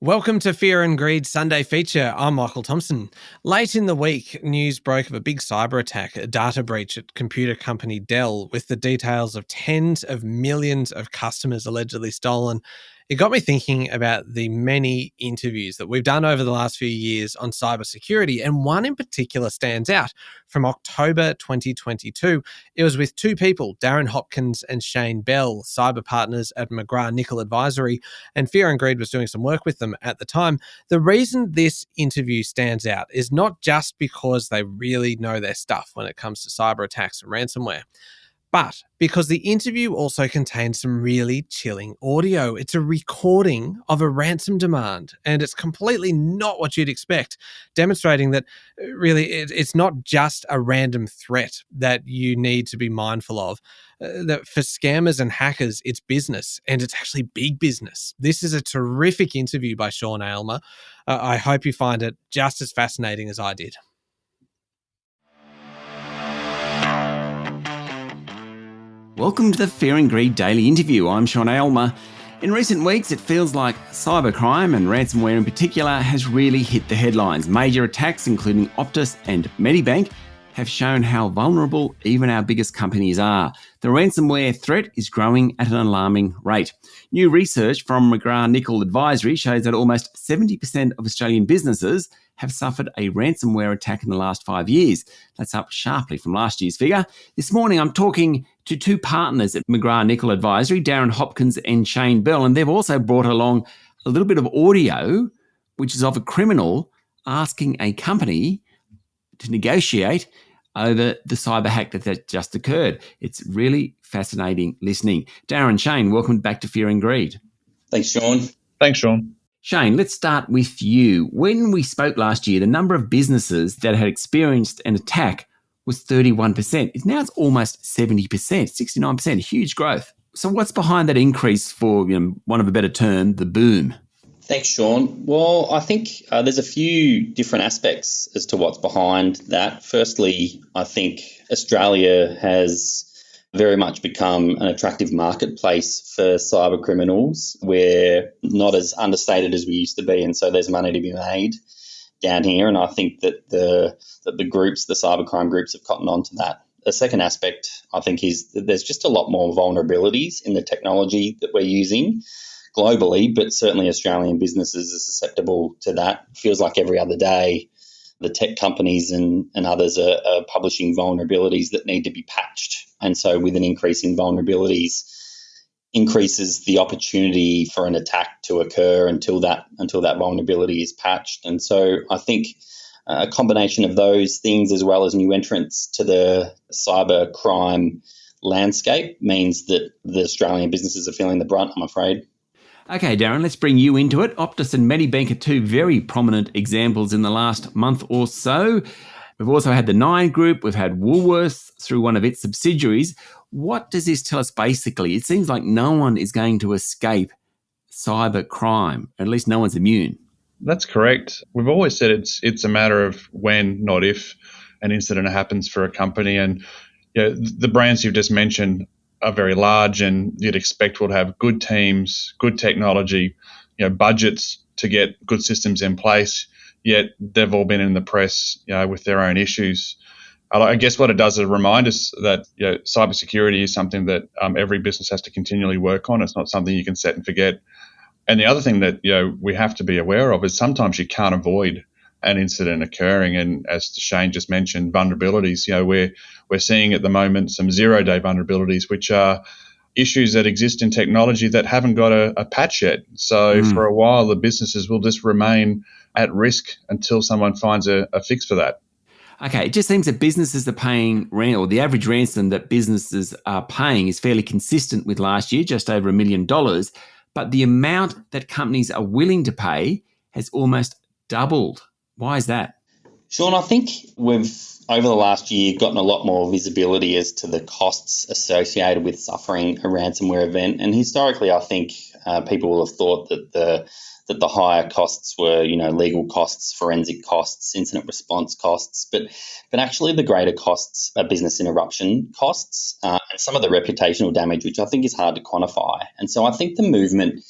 Welcome to Fear and Greed Sunday Feature. I'm Michael Thompson. Late in the week, news broke of a big cyber attack, a data breach at computer company Dell, with the details of tens of millions of customers allegedly stolen. It got me thinking about the many interviews that we've done over the last few years on cybersecurity, and one in particular stands out from October 2022. It was with two people, Darren Hopkins and Shane Bell, cyber partners at McGrathNicol Advisory, and Fear and Greed was doing some work with them at the time. The reason this interview stands out is not just because they really know their stuff when it comes to cyber attacks and ransomware, but because the interview also contains some really chilling audio. It's a recording of a ransom demand, and it's completely not what you'd expect, demonstrating that really it's not just a random threat that you need to be mindful of. That for scammers and hackers, it's business, and it's actually big business. This is a terrific interview by Sean Aylmer. I hope you find it just as fascinating as I did. Welcome to the Fear and Greed Daily Interview. I'm Sean Aylmer. In recent weeks, it feels like cybercrime and ransomware in particular has really hit the headlines. Major attacks, including Optus and Medibank, have shown how vulnerable even our biggest companies are. The ransomware threat is growing at an alarming rate. New research from McGrathNicol Advisory shows that almost 70% of Australian businesses have suffered a ransomware attack in the last 5 years. That's up sharply from last year's figure. This morning, I'm talking to two partners at McGrathNicol Advisory, Darren Hopkins and Shane Bell, and they've also brought along a little bit of audio, which is of a criminal asking a company to negotiate over the cyber hack that just occurred. It's really fascinating listening. Darren, Shane, welcome back to Fear and Greed. Thanks, Sean. Thanks, Sean. Shane, let's start with you. When we spoke last year, the number of businesses that had experienced an attack was 31%. Now it's almost 70%, 69%, huge growth. So what's behind that increase for, one of a better term, the boom? Thanks, Sean. Well, I think there's a few different aspects as to what's behind that. Firstly, I think Australia has very much become an attractive marketplace for cyber criminals. We're not as understated as we used to be, and so there's money to be made down here. And I think that the cybercrime groups have cottoned on to that. The second aspect, I think, is that there's just a lot more vulnerabilities in the technology that we're using globally, but certainly Australian businesses are susceptible to that. It feels like every other day the tech companies and others are publishing vulnerabilities that need to be patched. And so with an increase in vulnerabilities, increases the opportunity for an attack to occur until that vulnerability is patched. And so I think a combination of those things, as well as new entrants to the cyber crime landscape, means that the Australian businesses are feeling the brunt, I'm afraid. Okay, Darren, let's bring you into it. Optus and Medibank are two very prominent examples in the last month or so. We've also had the Nine Group. We've had Woolworths through one of its subsidiaries. What does this tell us basically? It seems like no one is going to escape cyber crime. At least no one's immune. That's correct. We've always said it's a matter of when, not if, an incident happens for a company. And the brands you've just mentioned are very large, and you'd expect will have good teams, good technology, budgets to get good systems in place. Yet they've all been in the press, with their own issues. I guess what it does is remind us that cybersecurity is something that every business has to continually work on. It's not something you can set and forget. And the other thing that we have to be aware of is sometimes you can't avoid an incident occurring. And as Shane just mentioned, vulnerabilities. We're seeing at the moment some zero-day vulnerabilities, which are issues that exist in technology that haven't got a patch yet. So for a while, the businesses will just remain at risk until someone finds a fix for that. Okay, it just seems that businesses are paying, or the average ransom that businesses are paying is fairly consistent with last year, just over $1 million. But the amount that companies are willing to pay has almost doubled. Why is that? Sean, I think we've, over the last year, gotten a lot more visibility as to the costs associated with suffering a ransomware event. And historically, I think people will have thought that the higher costs were, legal costs, forensic costs, incident response costs, but actually the greater costs are business interruption costs and some of the reputational damage, which I think is hard to quantify. And so I think the movement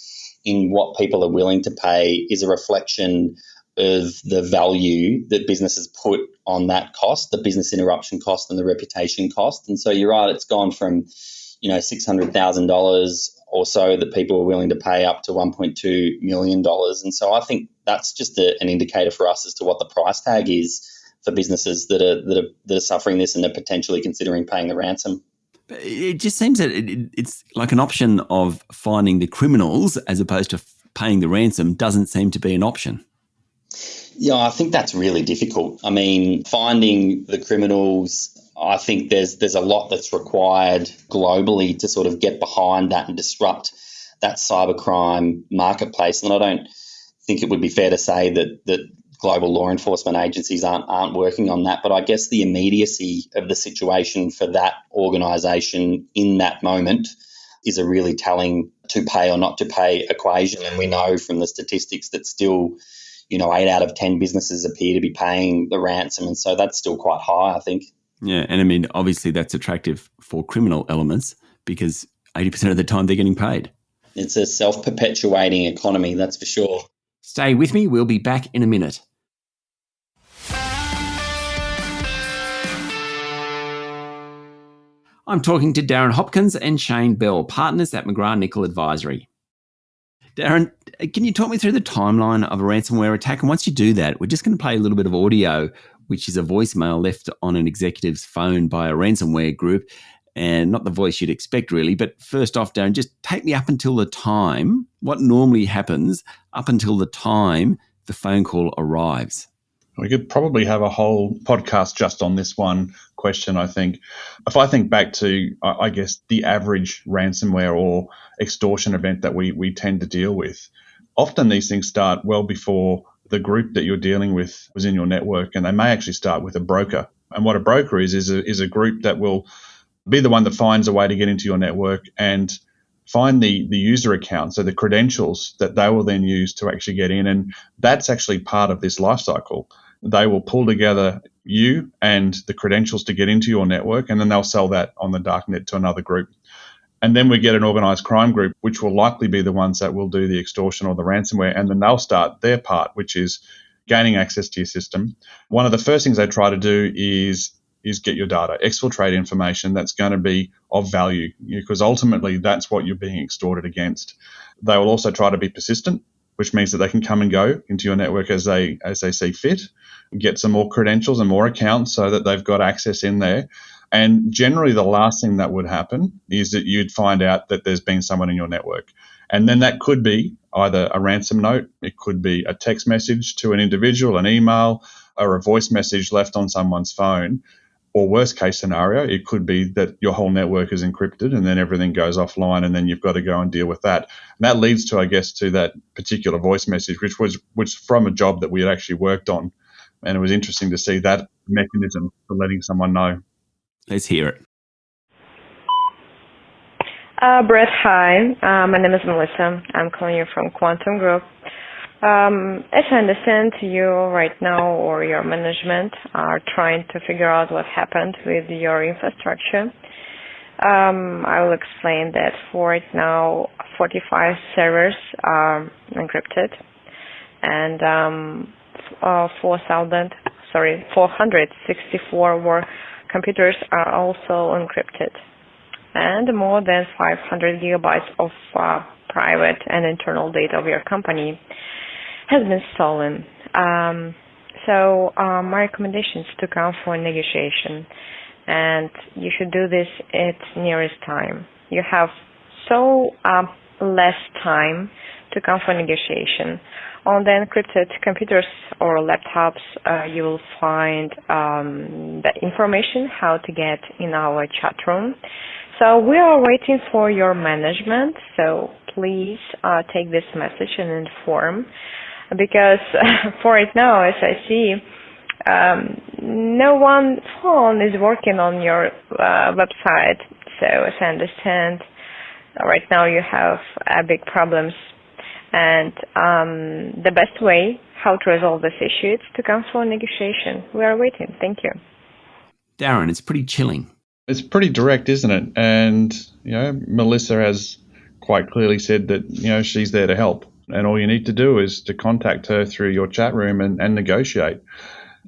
in what people are willing to pay is a reflection of the value that businesses put on that cost, the business interruption cost and the reputation cost. And so you're right, it's gone from, $600,000 or so that people are willing to pay up to $1.2 million. And so I think that's just an indicator for us as to what the price tag is for businesses that are suffering this and are potentially considering paying the ransom. It just seems that it's like an option of finding the criminals as opposed to paying the ransom doesn't seem to be an option. Yeah, I think that's really difficult. I mean, finding the criminals, I think there's a lot that's required globally to sort of get behind that and disrupt that cybercrime marketplace. And I don't think it would be fair to say that global law enforcement agencies aren't working on that. But I guess the immediacy of the situation for that organisation in that moment is a really telling to pay or not to pay equation. And we know from the statistics that still, 8 out of 10 businesses appear to be paying the ransom. And so that's still quite high, I think. Yeah, and I mean, obviously that's attractive for criminal elements because 80% of the time they're getting paid. It's a self-perpetuating economy, that's for sure. Stay with me. We'll be back in a minute. I'm talking to Darren Hopkins and Shane Bell, partners at McGrathNicol Advisory. Darren, can you talk me through the timeline of a ransomware attack? And once you do that, we're just going to play a little bit of audio, which is a voicemail left on an executive's phone by a ransomware group, and not the voice you'd expect really. But first off, Darren, just take me up until the time, what normally happens up until the time the phone call arrives. We could probably have a whole podcast just on this one question, I think. If I think back to, I guess, the average ransomware or extortion event that we tend to deal with, often these things start well before the group that you're dealing with was in your network, and they may actually start with a broker. And what a broker is a group that will be the one that finds a way to get into your network and find the user account, so the credentials that they will then use to actually get in. And that's actually part of this life cycle. They will pull together you and the credentials to get into your network, and then they'll sell that on the darknet to another group. And then we get an organised crime group, which will likely be the ones that will do the extortion or the ransomware, and then they'll start their part, which is gaining access to your system. One of the first things they try to do is get your data, exfiltrate information that's going to be of value, because ultimately that's what you're being extorted against. They will also try to be persistent, which means that they can come and go into your network as they see fit, get some more credentials and more accounts so that they've got access in there. And generally the last thing that would happen is that you'd find out that there's been someone in your network. And then that could be either a ransom note, it could be a text message to an individual, an email, or a voice message left on someone's phone. Or worst case scenario, it could be that your whole network is encrypted and then everything goes offline and then you've got to go and deal with that. And that leads to, I guess, to that particular voice message, which was from a job that we had actually worked on. And it was interesting to see that mechanism for letting someone know. Let's hear it. Brett, hi. My name is Melissa. I'm calling you from Quantum Group. As I understand, you right now or your management are trying to figure out what happened with your infrastructure. I will explain that for right now, 45 servers are encrypted and 464 more computers are also encrypted. And more than 500 gigabytes of private and internal data of your company has been stolen. So my recommendation is to come for negotiation, and you should do this at nearest time. You have so less time to come for negotiation. On the encrypted computers or laptops, you will find the information how to get in our chat room. So we are waiting for your management, so please take this message and inform, because for right now, as I see, no one phone is working on your website. So as I understand, right now you have big problems. And the best way how to resolve this issue is to come for negotiation. We are waiting. Thank you. Darren, it's pretty chilling. It's pretty direct, isn't it? And, Melissa has quite clearly said that, she's there to help. And all you need to do is to contact her through your chat room and negotiate.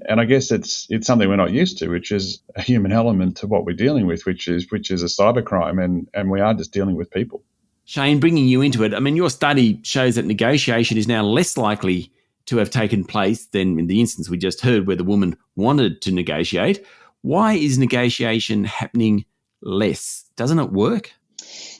And I guess it's something we're not used to, which is a human element to what we're dealing with, which is a cybercrime, and we are just dealing with people. Shane, bringing you into it, I mean, your study shows that negotiation is now less likely to have taken place than in the instance we just heard where the woman wanted to negotiate. Why is negotiation happening less? Doesn't it work?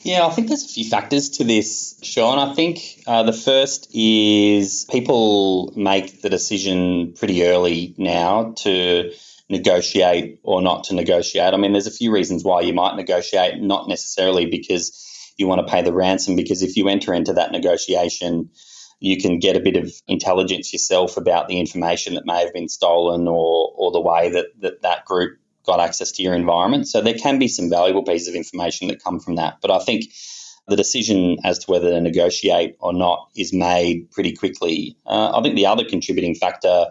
Yeah, I think there's a few factors to this, Sean. I think the first is people make the decision pretty early now to negotiate or not to negotiate. I mean, there's a few reasons why you might negotiate, not necessarily because you want to pay the ransom, because if you enter into that negotiation, you can get a bit of intelligence yourself about the information that may have been stolen or the way that group got access to your environment. So there can be some valuable pieces of information that come from that. But I think the decision as to whether to negotiate or not is made pretty quickly. I think the other contributing factor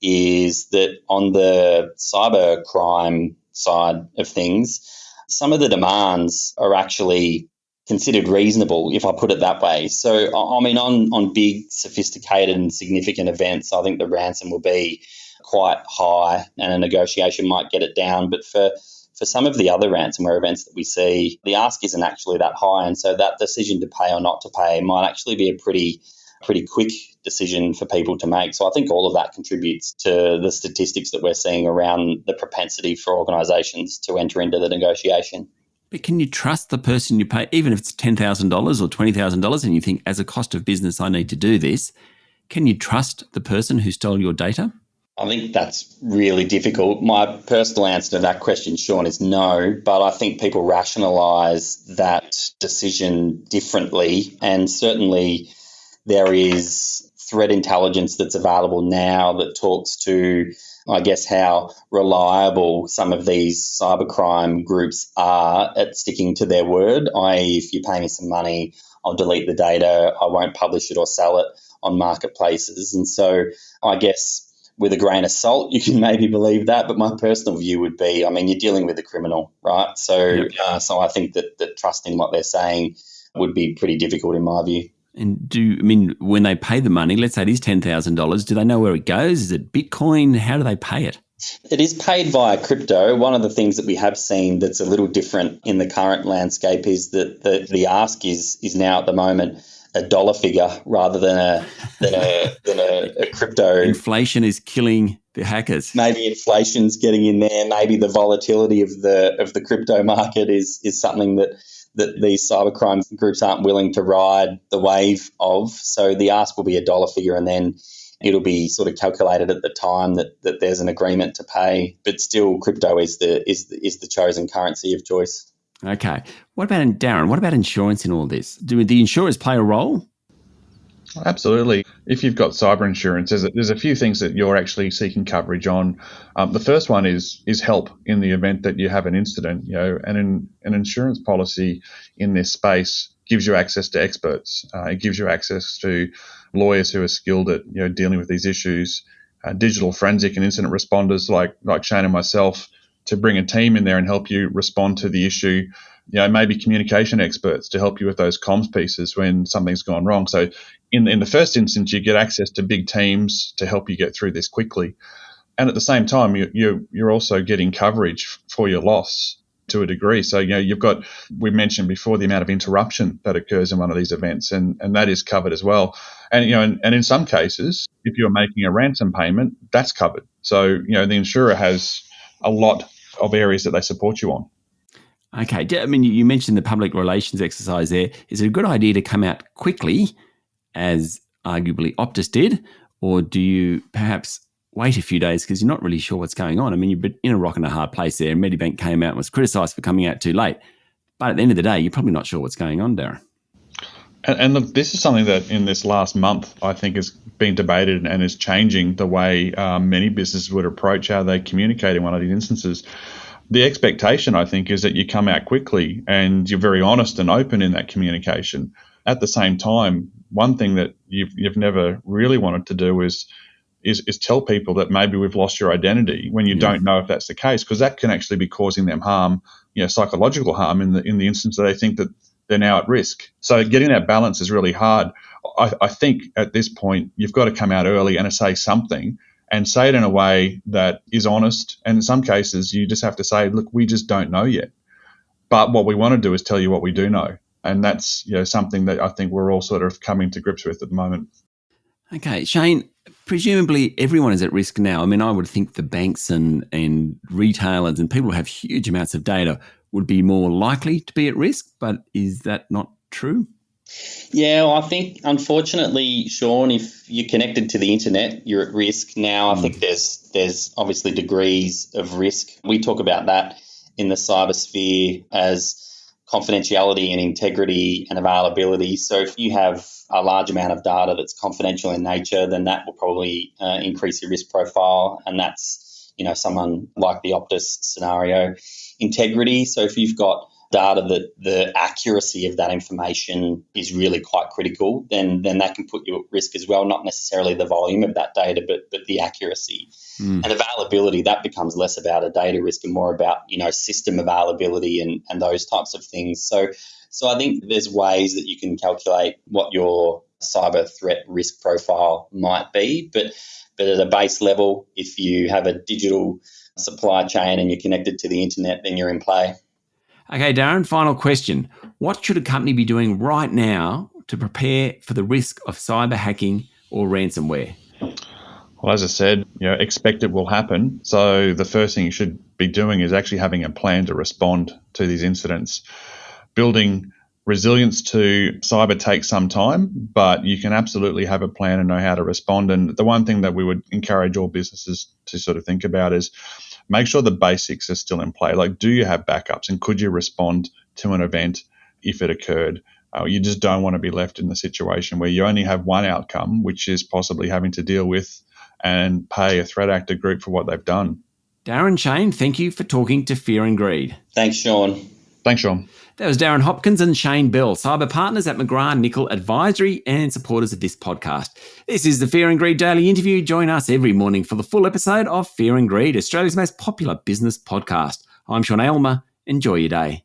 is that on the cybercrime side of things, some of the demands are actually considered reasonable, if I put it that way. So, I mean, on big, sophisticated and significant events, I think the ransom will be quite high and a negotiation might get it down. But for some of the other ransomware events that we see, the ask isn't actually that high. And so that decision to pay or not to pay might actually be a pretty quick decision for people to make. So I think all of that contributes to the statistics that we're seeing around the propensity for organisations to enter into the negotiation. But can you trust the person you pay, even if it's $10,000 or $20,000 and you think, as a cost of business, I need to do this? Can you trust the person who stole your data? I think that's really difficult. My personal answer to that question, Sean, is no, but I think people rationalise that decision differently. And certainly there is threat intelligence that's available now that talks to, I guess, how reliable some of these cybercrime groups are at sticking to their word, i.e. if you pay me some money, I'll delete the data, I won't publish it or sell it on marketplaces. And so I guess with a grain of salt, you can maybe believe that, but my personal view would be, I mean, you're dealing with a criminal, right? So, so I think that trusting what they're saying would be pretty difficult in my view. And when they pay the money, let's say it is $10,000, do they know where it goes? Is it Bitcoin? How do they pay it? It is paid via crypto. One of the things that we have seen that's a little different in the current landscape is that the ask is now at the moment a dollar figure rather than a crypto. Inflation is killing the hackers. Maybe inflation's getting in there. Maybe the volatility of the crypto market is something that these cybercrime groups aren't willing to ride the wave of. So the ask will be a dollar figure, and then it'll be sort of calculated at the time that there's an agreement to pay. But still, crypto is the chosen currency of choice. Okay. What about, Darren, what about insurance in all this? Do the insurers play a role? Absolutely. If you've got cyber insurance, there's a few things that you're actually seeking coverage on. The first one is help in the event that you have an incident. And an insurance policy in this space gives you access to experts. It gives you access to lawyers who are skilled at dealing with these issues, digital forensic and incident responders like Shane and myself to bring a team in there and help you respond to the issue. Maybe communication experts to help you with those comms pieces when something's gone wrong. So in the first instance, you get access to big teams to help you get through this quickly. And at the same time, you're also getting coverage for your loss to a degree. So, we mentioned before the amount of interruption that occurs in one of these events, and that is covered as well. And, and in some cases, if you're making a ransom payment, that's covered. So, the insurer has a lot of areas that they support you on. Okay. I mean, you mentioned the public relations exercise there. Is it a good idea to come out quickly, as arguably Optus did, or do you perhaps wait a few days because you're not really sure what's going on? I mean, you're in a rock and a hard place there. Medibank came out and was criticised for coming out too late. But at the end of the day, you're probably not sure what's going on, Darren. And look, this is something that in this last month, I think has been debated and is changing the way many businesses would approach how they communicate in one of these instances. The expectation, I think, is that you come out quickly and you're very honest and open in that communication. At the same time, one thing that you've never really wanted to do is tell people that maybe we've lost your identity when you don't know if that's the case, because that can actually be causing them harm, psychological harm in the instance that they think that they're now at risk. So getting that balance is really hard. I think at this point, you've got to come out early and say something, and say it in a way that is honest. And in some cases, you just have to say, look, we just don't know yet. But what we want to do is tell you what we do know. And that's something that I think we're all sort of coming to grips with at the moment. Okay, Shane, presumably everyone is at risk now. I mean, I would think the banks and retailers and people who have huge amounts of data would be more likely to be at risk, but is that not true? Yeah, well, I think, unfortunately, Sean, if you're connected to the internet, you're at risk. Now, I think there's obviously degrees of risk. We talk about that in the cybersphere as confidentiality and integrity and availability. So if you have a large amount of data that's confidential in nature, then that will probably increase your risk profile. And that's, someone like the Optus scenario. Integrity. So if you've got data that the accuracy of that information is really quite critical, then that can put you at risk as well, not necessarily the volume of that data, but the accuracy. And availability, that becomes less about a data risk and more about, system availability and those types of things. So I think there's ways that you can calculate what your cyber threat risk profile might be, but at a base level, if you have a digital supply chain and you're connected to the internet, then you're in play. Okay, Darren, final question. What should a company be doing right now to prepare for the risk of cyber hacking or ransomware? Well, as I said, expect it will happen. So the first thing you should be doing is actually having a plan to respond to these incidents. Building resilience to cyber takes some time, but you can absolutely have a plan and know how to respond. And the one thing that we would encourage all businesses to sort of think about is make sure the basics are still in play. Like, do you have backups, and could you respond to an event if it occurred? You just don't want to be left in the situation where you only have one outcome, which is possibly having to deal with and pay a threat actor group for what they've done. Darren, Shane, thank you for talking to Fear and Greed. Thanks, Sean. Thanks, Sean. That was Darren Hopkins and Shane Bell, cyber partners at McGrathNicol Advisory and supporters of this podcast. This is the Fear and Greed Daily Interview. Join us every morning for the full episode of Fear and Greed, Australia's most popular business podcast. I'm Sean Aylmer. Enjoy your day.